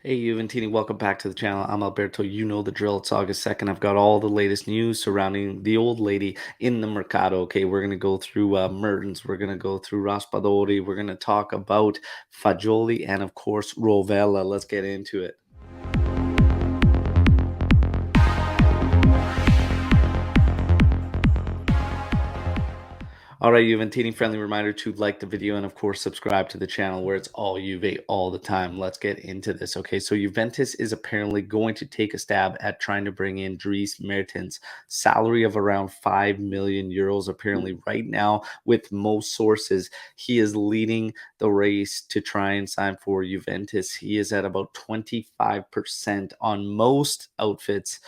Hey, Juventini, welcome back to the channel. I'm Alberto. You know the drill. It's August 2nd. I've got all the latest news surrounding the old lady in the Mercado. Okay, we're going to go through Mertens. We're going to go through Raspadori. We're going to talk about Fagioli and, of course, Rovella. Let's get into it. All right, Juventini, friendly reminder to like the video and, of course, subscribe to the channel where it's all Juve all the time. Let's get into this. Okay, so Juventus is apparently going to take a stab at trying to bring in Dries Mertens, salary of around 5 million euros. Apparently, right now, with most sources, he is leading the race to try and sign for Juventus. He is at about 25% on most outfits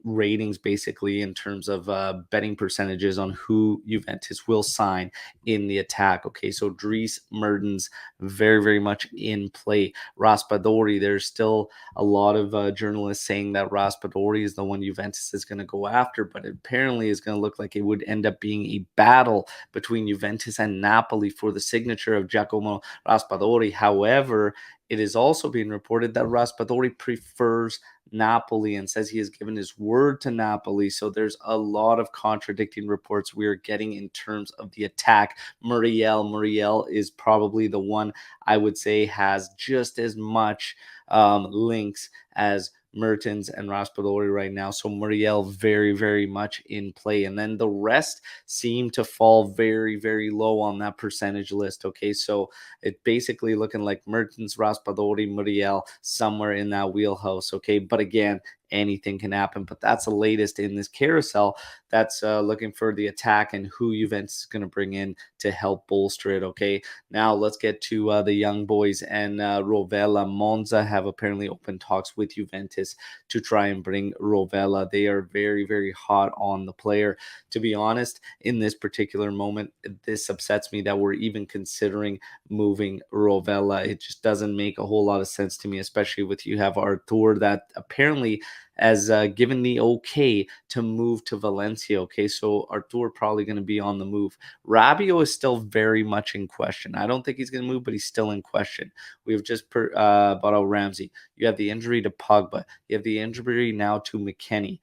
ratings, basically, in terms of betting percentages on who Juventus will sign in the attack. Okay, so Dries Mertens, very, very much in play. Raspadori, there's still a lot of journalists saying that Raspadori is the one Juventus is going to go after, but it apparently is going to look like it would end up being a battle between Juventus and Napoli for the signature of Giacomo Raspadori. However, it is also being reported that Raspadori prefers Napoli and says he has given his word to Napoli. So there's a lot of contradicting reports we are getting in terms of the attack. Muriel is probably the one I would say has just as much links as Mertens and Raspadori right now. So Muriel very, very much in play. And then the rest seem to fall very, very low on that percentage list. Okay, so it basically looking like Mertens, Raspadori, Muriel, somewhere in that wheelhouse. Okay, but again, anything can happen. But that's the latest in this carousel. That's looking for the attack and who Juventus is going to bring in to help bolster it. Okay, now let's get to the young boys and Rovella. Monza have apparently opened talks with Juventus to try and bring Rovella. They are very, very hot on the player. To be honest, in this particular moment, this upsets me that we're even considering moving Rovella. It just doesn't make a whole lot of sense to me, especially with you have Artur that apparently has given the okay to move to Valencia. Okay, so Artur probably going to be on the move. Rabiot is still very much in question. I don't think he's going to move, but he's still in question. We have just bought out Ramsey. You have the injury to Pogba. You have the injury now to McKennie.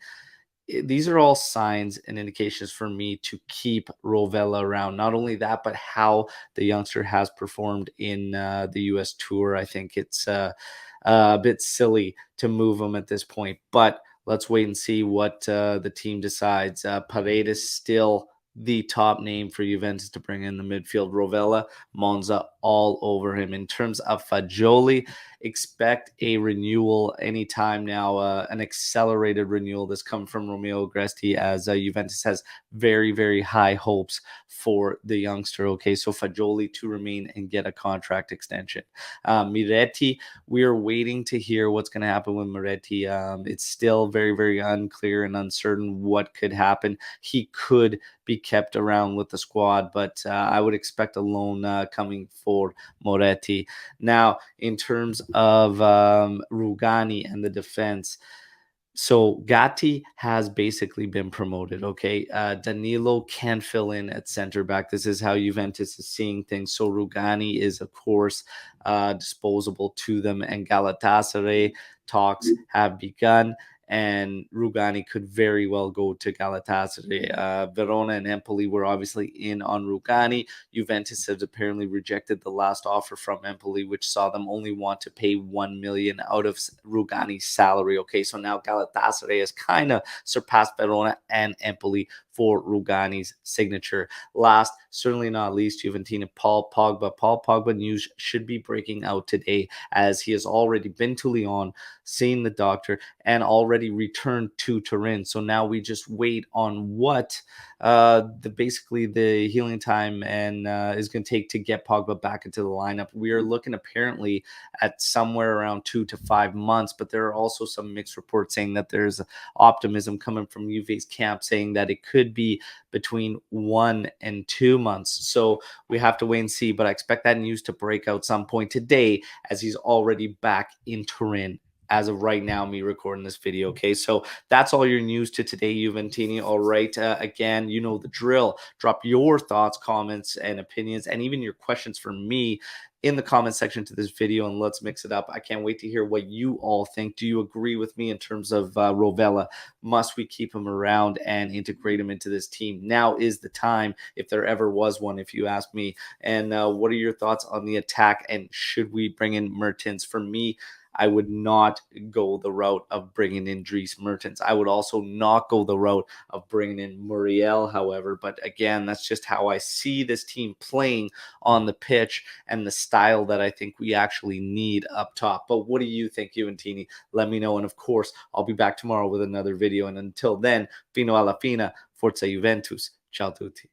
These are all signs and indications for me to keep Rovella around. Not only that, but how the youngster has performed in the U.S. tour. I think it's a bit silly to move him at this point, but let's wait and see what the team decides. Paredes still the top name for Juventus to bring in the midfield. Rovella, Monza, all over him. In terms of Fagioli, expect a renewal anytime now, an accelerated renewal. This comes from Romeo Agresti as Juventus has very, very high hopes for the youngster. Okay, so Fagioli to remain and get a contract extension. Miretti, we are waiting to hear what's going to happen with Miretti. It's still very, very unclear and uncertain what could happen. He could be kept around with the squad, but I would expect a loan coming for Moretti. Now, in terms of Rugani and the defense, so Gatti has basically been promoted. Okay, Danilo can fill in at center back. This is how Juventus is seeing things. So Rugani is, of course, disposable to them, and Galatasaray talks have begun. And Rugani could very well go to Galatasaray. Verona and Empoli were obviously in on Rugani. Juventus has apparently rejected the last offer from Empoli, which saw them only want to pay 1 million out of Rugani's salary. Okay, so now Galatasaray has kind of surpassed Verona and Empoli for Rugani's signature. Last, certainly not least, Juventina Paul Pogba. Paul Pogba news should be breaking out today as he has already been to Lyon, seen the doctor, and already returned to Turin. So now we just wait on what basically the healing time and is going to take to get Pogba back into the lineup. We are looking apparently at somewhere around 2 to 5 months, but there are also some mixed reports saying that there's optimism coming from Juve's camp saying that it could be between 1 and 2 months. So we have to wait and see, but I expect that news to break out some point today as he's already back in Turin as of right now, me recording this video. Okay, so that's all your news to today, Juventini. All right, again, you know the drill. Drop your thoughts, comments, and opinions, and even your questions for me in the comment section to this video, and let's mix it up. I can't wait to hear what you all think. Do you agree with me in terms of Rovella? Must we keep him around and integrate him into this team? Now is the time, if there ever was one, if you ask me. And what are your thoughts on the attack? And should we bring in Mertens? For me, I would not go the route of bringing in Dries Mertens. I would also not go the route of bringing in Muriel, however. But again, that's just how I see this team playing on the pitch and the style that I think we actually need up top. But what do you think, Juventini? Let me know. And of course, I'll be back tomorrow with another video. And until then, fino alla fina, forza Juventus. Ciao tutti.